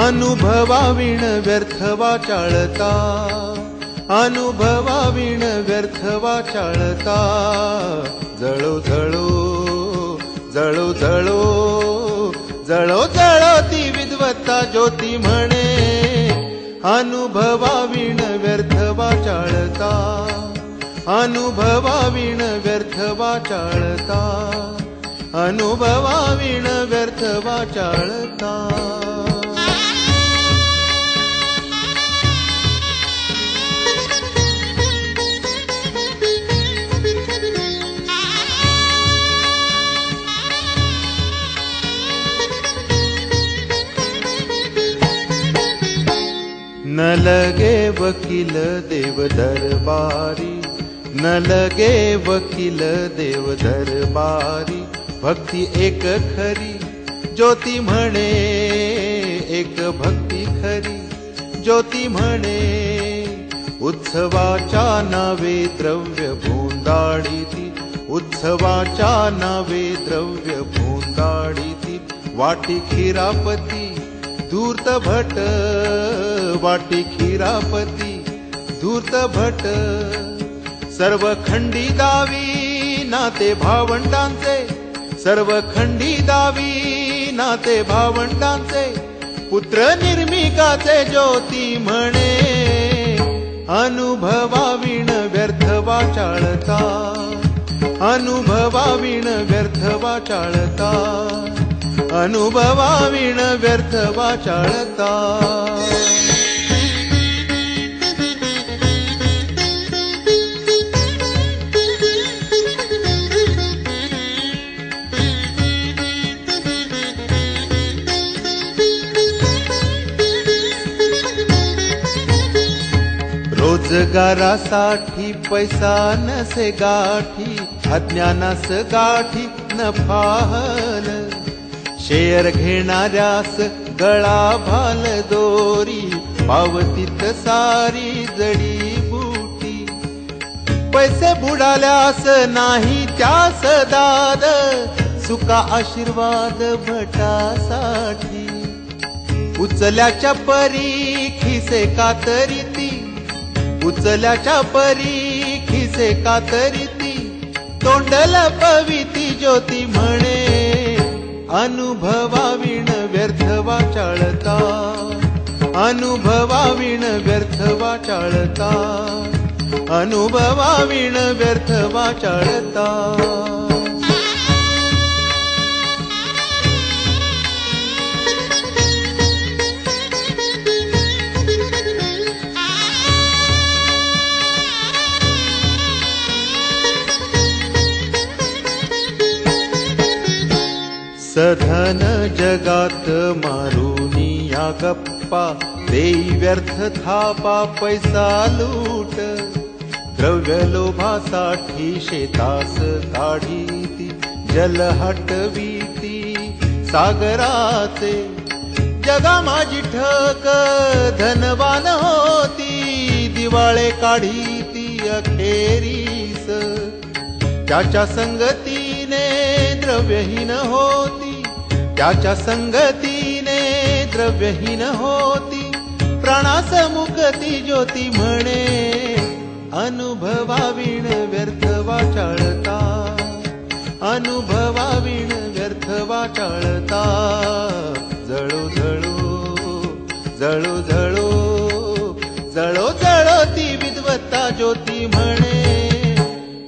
अनुभवाविण व्यर्थ वाचाळता, अनुभवाविण व्यर्थ वाचाळता। जळो जळो जळो जळो जळो जळो ती विद्वत्ता ज्योती म्हणे, अनुभवाविण व्यर्थ वाचाळता, अनुभवाविण व्यर्थ वाचाळता, अनुभवाविण व्यर्थ वाचाळता। न लगे वकील देव दरबारी, न लगे वकील देव दरबारी। भक्ती एक खरी ज्योती म्हणे, एक भक्ती खरी ज्योती म्हणे। उत्सवाच्या नावे द्रव्य भोंदाळीती, उत्सवाच्या नावे द्रव्य भोंदाळीती। वाटी खिरापती धूर्त भट, वाटी खिरापती धूर्त भट। सर्व खंडी दावी नाते भावंडांचे, सर्व खंडी दावी नाते भावंडांचे। पुत्र निर्मिकाचे ज्योती म्हणे, अनुभवाविण व्यर्थ वाचाळता, अनुभवाविण व्यर्थ वाचाळता, अनुभवाविण व्यर्थ वाचाळता। रोजगारासाठी पैसा नसे गाठी, अज्ञानास गाठी न फाहल। शेअर घेणाऱ्यास गळा भाल दोरी, पावतीत सारी जडीबुटी। पैसे बुडाल्यास नाही त्यास दाद, सुका आशीर्वाद भटासाठी। उचल्याच्या परी खिसे कातरीती, उचल्याच्या परी खिसे कातरीती। तोंडल पविती ज्योती म्हणे, अनुभवाविण व्यर्थ वाचाळता, अनुभवाविण व्यर्थ वाचाळता, अनुभवाविण व्यर्थ वाचाळता। सधन जगात मारुनी या गप्पा, देई व्यर्थ थापा पैसा लूट। द्रव्य लोभासाठी शेतास काढीती, जल हटवीती सागराचे। जगा माझी ठक धनवान होती, दिवाळे काढीती अखेरीस। त्याच्या संगतीने द्रव्यहीन होती, त्याच्या संगतीने द्रव्यहीन होती। प्राणास मुक्ती ज्योती म्हणे, अनुभवाविण व्यर्थ वाचाळता, अनुभवाविण व्यर्थ वाचाळता। जळो जळो जळो जळो जळो जळो ती विद्वत्ता ज्योती म्हणे,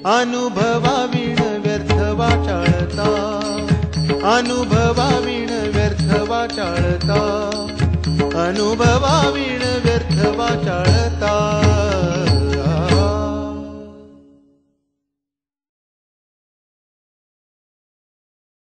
अनुभवाविण व्यर्थ वाचाळता, अनुभवाविण व्यर्थ वाचाळता, अनुभवाविण व्यर्थ वाचाळता।